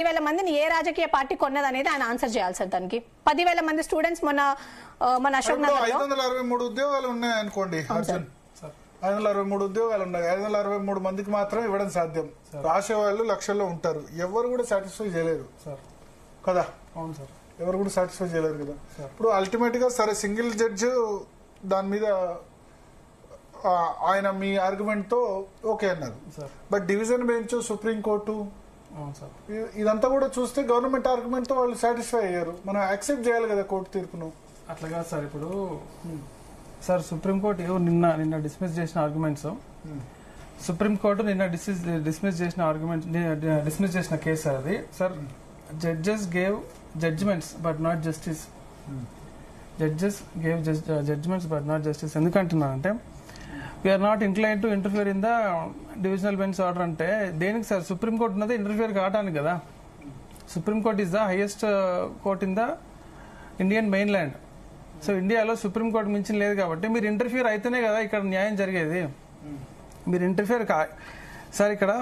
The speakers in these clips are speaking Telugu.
10,000 మందిని ఏ రాజకీయ పార్టీ కొన్నది అనేది ఆయన ఆన్సర్ చేయాలి సార్. దానికి 10,000 మంది స్టూడెంట్స్ మన అశోక్ నగర్ 563 ఉద్యోగాలు ఉన్నాయి అనుకోండి. 563 ఉద్యోగాలు ఉన్నాయి. 563 మందికి మాత్రం ఇవ్వడం సాధ్యం. రాసే వాళ్ళు లక్షల్లో ఉంటారు. ఎవరు కూడా సాటిస్ఫై చేయలేరు కదా. అవును సార్, ఎవరు కూడా సాటిస్ఫై చేయలేరు కదా. ఇప్పుడు అల్టిమేట్ గా సరే సింగిల్ జడ్జ్ దాని మీద ఆయన మీ ఆర్గ్యుమెంట్ తో ఓకే అన్నారు. But division bench, supreme court ఇదంతా కూడా చూస్తే గవర్నమెంట్ ఆర్గ్యుమెంట్ తో వాళ్ళు సాటిస్ఫై అయ్యారు. మనం యాక్సెప్ట్ చేయాలి కదా కోర్టు తీర్పును. అట్లా కాదు సార్. ఇప్పుడు సార్ సుప్రీంకోర్టు నిన్న డిస్మిస్ చేసిన ఆర్గ్యుమెంట్స్, సుప్రీంకోర్టు నిన్న డిస్మిస్ చేసిన కేసు సార్ అది. Sir judges gave judgements but not justice. Judges gave judgements but not justice. ఎందుకంటున్నానంటే we are not inclined to interfere in the divisional bench order. అంటే దేనికి సార్? సుప్రీంకోర్టు ఉన్నది ఇంటర్ఫియర్ కావడానికి కదా. Supreme court is the highest court in the Indian mainland. So ఇండియాలో సుప్రీంకోర్టు మించిన లేదు కాబట్టి మీరు ఇంటర్ఫియర్ అయితేనే కదా ఇక్కడ న్యాయం జరిగేది. మీరు ఇంటర్ఫియర్ సార్ ఇక్కడ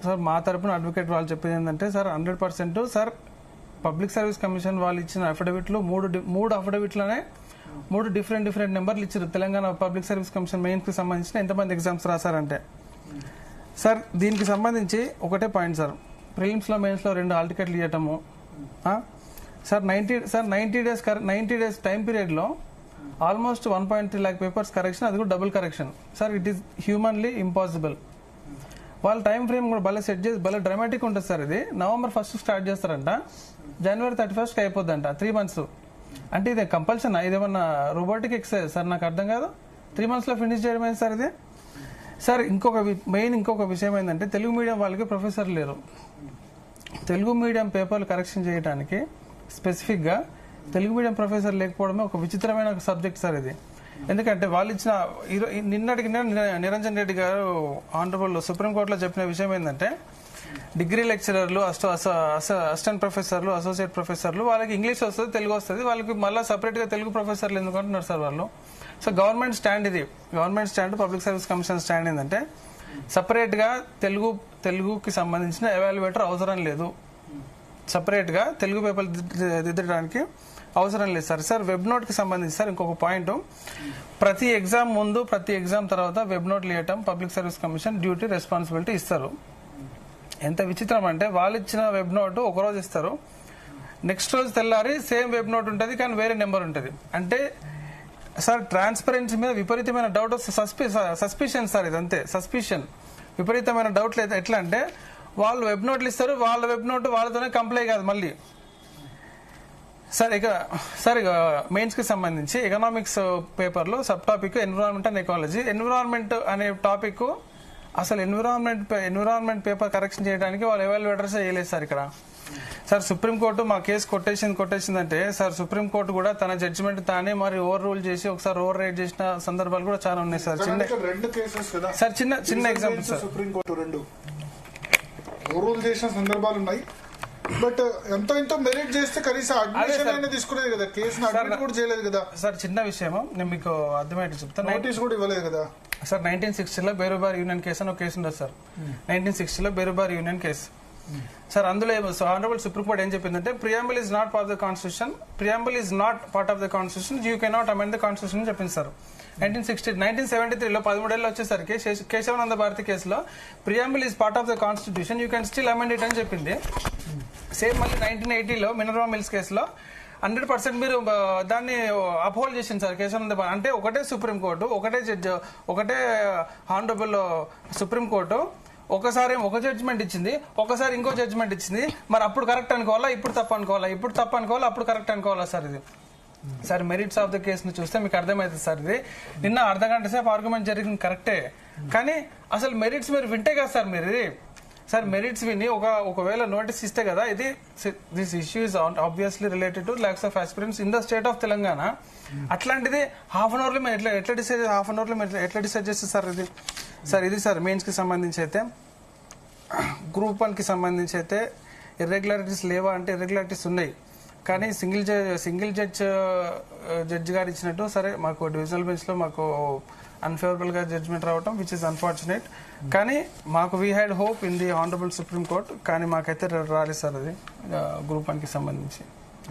సార్ మా తరపున అడ్వకేట్ వాళ్ళు చెప్పేది ఏంటంటే sir 100% sir public service commission వాళ్ళు ఇచ్చిన అఫిడవిట్లు మూడు అఫిడవిట్లనే 3 డిఫరెంట్ నెంబర్లు ఇచ్చారు. Telangana public service commission mains కి సంబంధించిన ఎంతమంది ఎగ్జామ్స్ రాశారంటే సార్ దీనికి సంబంధించి ఒకటే పాయింట్ సార్. ప్రిలిమ్స్ లో మెయిన్స్ లో 2 హాల్ టికెట్లు ఇవ్వటము సార్ 90 డేస్ టైం పీరియడ్ లో ఆల్మోస్ట్ 1.3 lakh పేపర్స్ కరెక్షన్, అది కూడా double correction sir. It is humanly impossible. వాళ్ళ టైం ఫ్రేమ్ కూడా భలే సెట్ చేసి భలే డ్రామాటిక్ ఉంటుంది సార్. ఇది November 1st స్టార్ట్ చేస్తారంట, January 31st అయిపోద్దంట. 3 months. అంటే ఇది కంపల్షన్, ఇదేమన్నా రోబోటిక్ ఎక్సర్సైజ్ సార్? నాకు అర్థం కాదు. 3 months లో ఫినిష్ చేయడం ఏంటి సార్ ఇది? సార్ ఇంకొక విషయం ఏంటంటే తెలుగు మీడియం వాళ్ళకి ప్రొఫెసర్ లేరు. తెలుగు మీడియం పేపర్లు కరెక్షన్ చేయడానికి స్పెసిఫిక్ గా తెలుగు మీడియం ప్రొఫెసర్ లేకపోవడమే ఒక విచిత్రమైన ఒక సబ్జెక్ట్ సార్ ఇది. ఎందుకంటే వాళ్ళు ఇచ్చిన నిన్నటికి నిరంజన్ రెడ్డి గారు ఆనరబుల్ సుప్రీంకోర్టులో చెప్పిన విషయం ఏంటంటే డిగ్రీ లెక్చరర్లు, అసిస్టెంట్ ప్రొఫెసర్లు, అసోసియేట్ ప్రొఫెసర్లు వాళ్ళకి ఇంగ్లీష్ వస్తుంది, తెలుగు వస్తుంది, వాళ్ళకి మళ్ళీ సపరేట్ గా తెలుగు ప్రొఫెసర్లు ఎందుకు అంటున్నారు సార్ వాళ్ళు. సో గవర్నమెంట్ స్టాండ్ ఇది. Government stand, public service commission stand ఏంటంటే సపరేట్ గా తెలుగుకి సంబంధించిన ఎవాల్యుయేటర్ అవసరం లేదు. సపరేట్ గా తెలుగు పేపర్లు దిద్దడానికి అవసరం లేదు సార్. సార్ వెబ్ నోట్ కి సంబంధించి సార్ ఇంకొక పాయింట్, ప్రతి ఎగ్జామ్ ముందు ప్రతి ఎగ్జామ్ తర్వాత వెబ్ నోట్లు ఇవ్వటం public service commission duty, responsibility ఇస్తారు. ఎంత విచిత్రం అంటే వాళ్ళు ఇచ్చిన వెబ్ నోట్ ఒక రోజు ఇస్తారు, నెక్స్ట్ రోజు తెల్లారి సేమ్ వెబ్ నోట్ ఉంటుంది కానీ వేరే నెంబర్ ఉంటుంది. అంటే సార్ ట్రాన్స్పరెన్సీ మీద విపరీతమైన డౌట్ సస్పిషన్ సార్. ఇదంతే సస్పిషన్, విపరీతమైన డౌట్లు. ఎట్లా అంటే వాళ్ళు వెబ్ నోట్లు ఇస్తారు, వాళ్ళ వెబ్ నోట్ వాళ్ళతోనే కంప్లై కాదు మళ్ళీ సార్. ఇక మెయిన్స్ కి సంబంధించి ఎకనామిక్స్ పేపర్ లో sub topic environment and ecology. Environment అనే టాపిక్ అసలు ఎన్విరాన్మెంట్ పేపర్ కరెక్షన్ చేయడానికి వాళ్ళు ఎవాల్యుయేటర్స్ చేయలేదు సార్ ఇక్కడ. సార్ సుప్రీంకోర్టు మా కేసు కొట్టేసిందంటే సార్ సుప్రీంకోర్టు కూడా తన జడ్జిమెంట్ తానే మరి ఓవర్ రూల్ చేసి ఒకసారి ఓవర్ రైడ్ చేసిన సందర్భాలు కూడా చాలా ఉన్నాయి సార్. సార్ చిన్న example sir. Supreme court 2 over rule చేసిన సందర్భాలు ఉన్నాయి. బట్ ఎంతో మెరిట్ చేస్తే కనీసం అడ్మిషన్ తీసుకునేది కదా, కేసును అడ్మిట్ కూడా చేయలేదు కదా సార్. చిన్న విషయం నేను మీకు అర్థమయ్యేది చెప్తాను. నోటీస్ కూడా ఇవ్వలేదు కదా సార్. 1960లో బేరుబార్ యూనియన్ కేసు అని ఒక కేసు ఉండదు సార్. 1960లో బేరుబార్ యూనియన్ కేసు సార్. అందులో ఆనరబుల్ సుప్రీం కోర్ట్ ఏం చెప్పిందంటే preamble is not part of the constitution, you cannot amend the constitution చెప్పింది సార్. 1973లో 13 ఏళ్ళు వచ్చేసరికి కేశవానంద భారతి కేసులో preamble is part of the constitution, you can still amend it అని చెప్పింది. సేమ్ మళ్ళీ 1980లో మినర్వా మిల్స్ కేసులో 100% మీరు దాన్ని అప్హోల్డ్ చేసింది సార్ కేశవానంద భారతి. అంటే ఒకటే సుప్రీంకోర్టు, ఒకటే జడ్జి, ఒకటే హానరబుల్ సుప్రీంకోర్టు ఒకసారి ఒక జడ్జిమెంట్ ఇచ్చింది, ఒకసారి ఇంకో జడ్జిమెంట్ ఇచ్చింది. మరి అప్పుడు కరెక్ట్ అనుకోవాలా, ఇప్పుడు తప్పు అనుకోవాలా, అప్పుడు కరెక్ట్ అనుకోవాలా సార్? ఇది సార్ మెరిట్స్ ఆఫ్ ద కేసును చూస్తే మీకు అర్థమవుతుంది సార్. ఇది నిన్న అర్ధగంట సేపు ఆర్గ్యుమెంట్ జరిగింది కరెక్టే, కానీ అసలు మెరిట్స్ మీరు వింటే కదా సార్. మీరు ఇది సార్ మెరిట్స్ విని ఒకవేళ నోటీస్ ఇస్తే కదా ఇది this issue is obviously related to lakhs of aspirants in the state of Telangana. అట్లాంటిది హాఫ్ అన్ అవర్ లో మీరు ఎట్లా డిసైడ్ చేస్తారు సార్ ఇది? సార్ ఇది సార్ మెయిన్స్ కి సంబంధించి అయితే గ్రూప్ 1 కి సంబంధించి అయితే ఇర్రెగ్యులారిటీస్ లేవా అంటే ఇర్రెగ్యులారిటీస్ ఉన్నాయి, కానీ సింగిల్ జడ్జ్ గారు ఇచ్చినట్టు సరే మాకు డివిజనల్ బెంచ్ లో మాకు అన్ఫేవరబుల్ గా జడ్జ్మెంట్ రావటం విచ్ ఇస్ అన్ఫార్చునేట్. కానీ మాకు we had hope in the honourable supreme court, కానీ మాకైతే రాలేదు సార్ అది గ్రూప్ 1 కి సంబంధించి.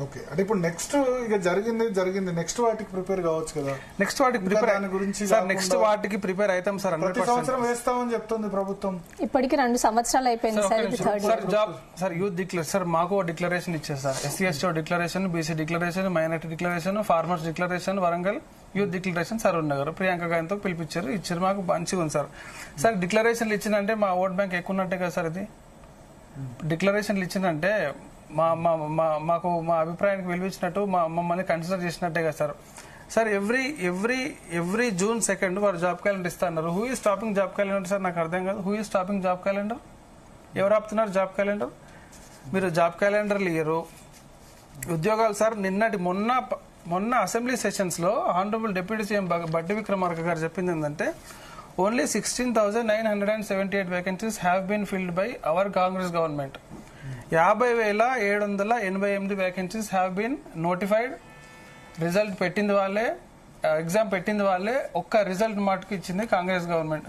ఓకే, అంటే ఇప్పుడు నెక్స్ట్ ఇక జరిగింది నెక్స్ట్ వాటికి ప్రిపేర్ కావచ్చు కదా. నెక్స్ట్ వాటికి ప్రిపేర్ దాని గురించి సార్ నెక్స్ట్ వాటికి ప్రిపేర్ అవుతాం సార్. ప్రతి సంవత్సరం వేస్తామని చెప్తుంది ప్రభుత్వం. ఇప్పటికి 2 సంవత్సరాలు అయిపోయింది సార్, ఇది third sir job sir youth declare sir మాకు డిక్లరేషన్ ఇచ్చారు sir. SC ST declaration, BC declaration, minority declaration, farmers declaration, Warangal youth declaration Saroor Nagar Priyanka గారితో ఇచ్చారు మాకు మంచిగా ఉంది సార్. సార్ డిక్లరేషన్లు ఇచ్చిందంటే మా ఓట్ బ్యాంక్ ఎక్కువ ఉన్నట్టే కదా సార్. ఇది డిక్లరేషన్లు ఇచ్చిందంటే మాకు మా అభిప్రాయానికి విలువించినట్టు మమ్మల్ని కన్సిడర్ చేసినట్టే కదా సార్. సార్ ఎవ్రీ June 2 వారు జాబ్ క్యాలెండర్ ఇస్తున్నారు. Who is stopping job calendar sir? నాకు అర్థం కాదు. Who is stopping job calendar? ఎవరు ఆపుతున్నారు జాబ్ క్యాలెండర్? మీరు జాబ్ క్యాలెండర్లు ఇయ్యరు. ఉద్యోగాలు సార్ మొన్న అసెంబ్లీ సెషన్స్ లో honourable deputy CM Bhatti Vikramarka గారు చెప్పింది ఏంటంటే only 16,978 vacancies have been filled by our Congress government. 50,788 vacancies have been notified. Result పెట్టింది వాళ్ళే, ఎగ్జామ్ పెట్టింది వాళ్ళే, ఒక్క రిజల్ట్ మాటకు ఇచ్చింది Congress government.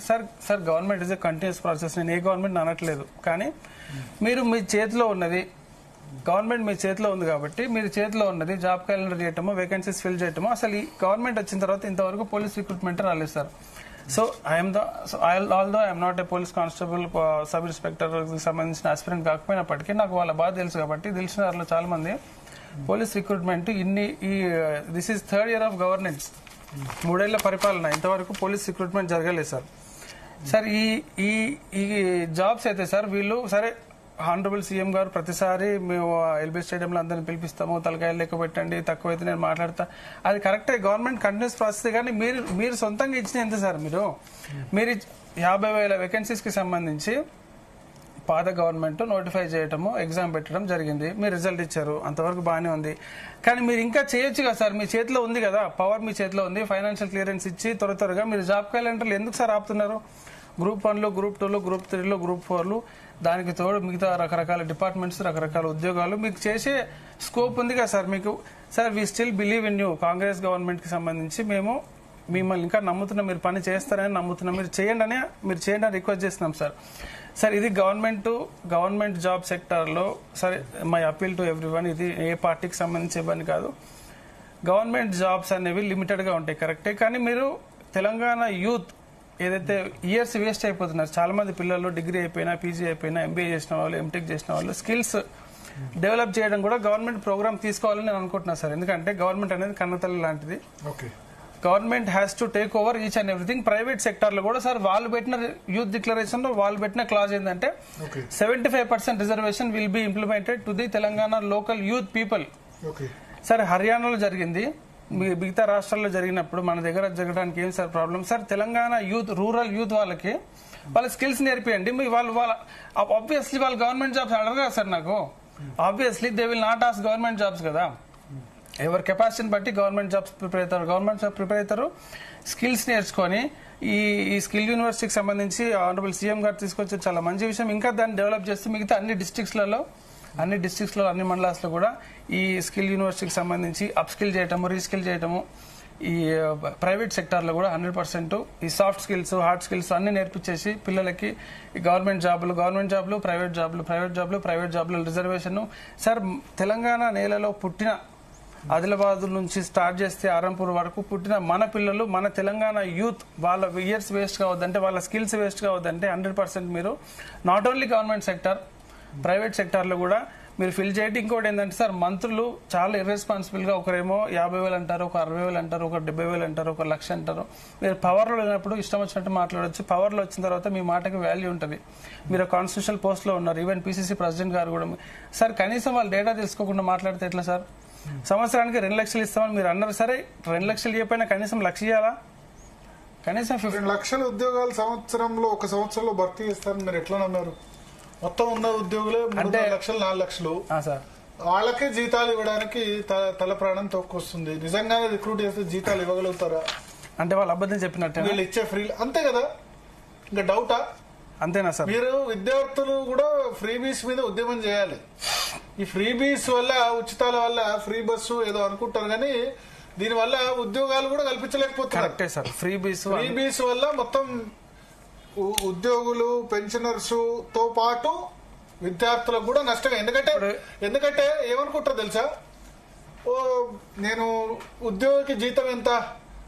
Sir government is a continuous process. నేను ఏ గవర్నమెంట్ అనట్లేదు, కానీ మీరు మీ చేతిలో ఉన్నది గవర్నమెంట్ మీ చేతిలో ఉంది కాబట్టి మీరు చేతిలో ఉన్నది జాబ్ క్యాలెండర్ చేయటము, వేకెన్సీస్ ఫిల్ చేయటము. అసలు ఈ గవర్నమెంట్ వచ్చిన తర్వాత ఇంతవరకు పోలీస్ రిక్రూట్మెంట్ రాలేదు sir. So although I'm not a police constable, sub inspector సంబంధించిన ఆస్పిరెంట్ కాకపోయినప్పటికీ నాకు వాళ్ళ బాధ తెలుసు కాబట్టి తెలిసిన వారిలో చాలా మంది police recruitment this is 3rd year of governance, 3 ఏళ్ల పరిపాలన, ఇంతవరకు పోలీస్ రిక్రూట్మెంట్ జరగలేదు సార్. సార్ ఈ జాబ్స్ అయితే సార్ వీళ్ళు సరే హానరబుల్ సీఎం గారు ప్రతిసారి మేము ఎల్బీ స్టేడియంలో అందరిని పిలిపిస్తాము, తలకాయలు లెక్క పెట్టండి, తక్కువైతే నేను మాట్లాడతా, అది కరెక్టే, గవర్నమెంట్ కంటిన్యూస్ ప్రాసెస్. కానీ మీరు సొంతంగా ఇచ్చిన ఎంత సార్? మీరు 50,000 వేకెన్సీస్ కి సంబంధించి పాత గవర్నమెంట్ నోటిఫై చేయటము, ఎగ్జామ్ పెట్టడం జరిగింది, మీరు రిజల్ట్ ఇచ్చారు, అంతవరకు బాగానే ఉంది. కానీ మీరు ఇంకా చేయొచ్చు కదా సార్, మీ చేతిలో ఉంది కదా, పవర్ మీ చేతిలో ఉంది, ఫైనాన్షియల్ క్లియరెన్స్ ఇచ్చి త్వరగా మీరు జాబ్ క్యాలెండర్లు ఎందుకు సార్ ఆపుతున్నారు? గ్రూప్ 1లో, గ్రూప్ 2లో, గ్రూప్ 3లో, గ్రూప్ 4లో, దానికి తోడు మిగతా రకరకాల డిపార్ట్మెంట్స్, రకరకాల ఉద్యోగాలు మీకు చేసే స్కోప్ ఉంది కదా సార్ మీకు. Sir we still believe in you. Congress government కి సంబంధించి మేము మిమ్మల్ని ఇంకా నమ్ముతున్నాం, మీరు పని చేస్తారని నమ్ముతున్నాం, మీరు చేయండి అని రిక్వెస్ట్ చేస్తున్నాం సార్. సార్ ఇది గవర్నమెంట్ జాబ్ సెక్టార్ లో సరే మై అపీల్ టు ఎవ్రీవన్, ఇది ఏ పార్టీకి సంబంధించి ఇవ్వని కాదు, గవర్నమెంట్ జాబ్స్ అనేవి లిమిటెడ్ గా ఉంటాయి కరెక్టే. కానీ మీరు తెలంగాణ యూత్ ఏదైతే ఇయర్స్ వేస్ట్ అయిపోతున్నారు, చాలా మంది పిల్లలు డిగ్రీ అయిపోయినా, పీజీ అయిపోయినా, ఎంబీఏ చేసిన వాళ్ళు, ఎంటెక్ చేసిన వాళ్ళు, స్కిల్స్ డెవలప్ చేయడం కూడా గవర్నమెంట్ ప్రోగ్రామ్ తీసుకోవాలని నేను అనుకుంటున్నాను సార్. ఎందుకంటే గవర్నమెంట్ అనేది కన్నతల్లి లాంటిది. Government has to take over each and everything. Private sector లో కూడా సార్ వాళ్ళు పెట్టిన యూత్ డిక్లరేషన్ లో వాళ్ళు పెట్టిన క్లాజ్ ఏంటంటే 75% reservation will be implemented to the Telangana local youth people. Sir హర్యానాలో జరిగింది, మిగతా రాష్ట్రాల్లో జరిగినప్పుడు మన దగ్గర జరగడానికి ఏం sir problem? Sir Telangana youth, rural youth వాళ్ళ స్కిల్స్ నేర్పియండి. వాళ్ళు ఆబ్వియస్లీ వాళ్ళు గవర్నమెంట్ జాబ్స్ అడగరు కదా సార్. నాకు obviously they will not ask government jobs కదా. ఎవరి కెపాసిటీని బట్టి గవర్నమెంట్ జాబ్స్ ప్రిపేర్ అవుతారు. స్కిల్స్ నేర్చుకొని ఈ స్కిల్ యూనివర్సిటీకి సంబంధించి ఆనరబుల్ సీఎం గారు తీసుకొచ్చే చాలా మంచి విషయం. ఇంకా దాన్ని డెవలప్ చేస్తూ మిగతా అన్ని డిస్ట్రిక్ట్స్లో అన్ని మండలాల్లో కూడా ఈ స్కిల్ యూనివర్సిటీకి సంబంధించి అప్ స్కిల్ చేయటము, రీస్కిల్ చేయటము, ఈ ప్రైవేట్ సెక్టార్లో కూడా 100% ఈ సాఫ్ట్ స్కిల్స్, హార్డ్ స్కిల్స్ అన్ని నేర్పించేసి పిల్లలకి ఈ గవర్నమెంట్ జాబ్లు, ప్రైవేట్ జాబ్లు రిజర్వేషన్. సార్ తెలంగాణ నేలలో పుట్టిన ఆదిలాబాద్ నుంచి స్టార్ట్ చేస్తే ఆరంపూర్ వరకు పుట్టిన మన పిల్లలు, మన తెలంగాణ యూత్, వాళ్ళ ఇయర్స్ వేస్ట్ కావద్దంటే, వాళ్ళ స్కిల్స్ వేస్ట్ కావద్దంటే 100% మీరు not only government sector, private సెక్టార్లో కూడా మీరు ఫిల్ చేయండి. ఇంకోటి ఏంటంటే సార్ మంత్రులు చాలా ఇర్రెస్పాన్సిబుల్ గా ఒకరేమో 50,000 అంటారు, ఒక 60,000 అంటారు, ఒక 70,000 అంటారు, ఒక 1,00,000 అంటారు. మీరు పవర్లో లేనప్పుడు ఇష్టం వచ్చినట్టు మాట్లాడొచ్చు. పవర్లో వచ్చిన తర్వాత మీ మాటకి వాల్యూ ఉంటుంది. మీరు కాన్స్టిట్యూషనల్ పోస్ట్ లో ఉన్నారు, ఈవెన్ పిసిసి ప్రెసిడెంట్ గారు కూడా. సార్ కనీసం వాళ్ళు డేటా తెలుసుకోకుండా మాట్లాడితే ఎట్లా సార్? సంవత్సరానికి 2 లక్షలు ఇస్తామని మీరు అన్నారు, సరే 2 లక్షలు ఇవ్వకపోయినా కనీసం 1,00,000 ఇవ్వాలా? కనీసం 2 లక్షల ఉద్యోగాలు ఒక సంవత్సరంలో భర్తీ చేస్తారని మీరు ఎట్లా నమ్మారు? మొత్తం ఉన్న ఉద్యోగులే 3 లక్షలు 4 లక్షలు, వాళ్ళకే జీతాలు ఇవ్వడానికి తల ప్రాణం తొక్కొస్తుంది. నిజంగానే రిక్రూట్ చేస్తే జీతాలు ఇవ్వగలుగుతారా? అంటే వాళ్ళు అబద్ధం చెప్పినట్టు వీళ్ళు ఇచ్చే ఫ్రీ అంతే కదా, ఇంకా డౌటా? అంతేనా సార్? మీరు విద్యార్థులు కూడా ఫ్రీబీస్ మీద ఉద్యమం చేయాలి. ఈ ఫ్రీబీస్ వల్ల, ఉచితాల వల్ల, ఫ్రీ బస్సు ఏదో అనుకుంటారు, కానీ దీనివల్ల ఉద్యోగాలు కూడా కల్పించలేకపోతున్నారు. కరెక్టే సార్. ఫ్రీ బీస్ వల్ల మొత్తం ఉద్యోగులు పెన్షనర్స్ తో పాటు విద్యార్థులకు కూడా నష్టమే. ఎందుకంటే ఏమనుకుంటారు తెలుసా, ఓ నేను ఉద్యోగికి జీతం ఎంత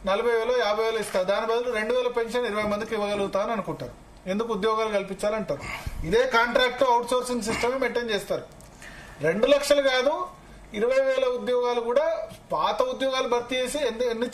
40,000 50,000 ఇస్తా, దాని బదులు 2,000 పెన్షన్ 20 మందికి ఇవ్వగలుగుతా అని అనుకుంటారు. ఎందుకు ఉద్యోగాలు కల్పించాలంటారు. ఇదే contract out sourcing system maintain చేస్తారు. 2 లక్షలు కాదు 20,000 ఉద్యోగాలు కూడా పాత ఉద్యోగాలు భర్తీ చేసి ఎన్ని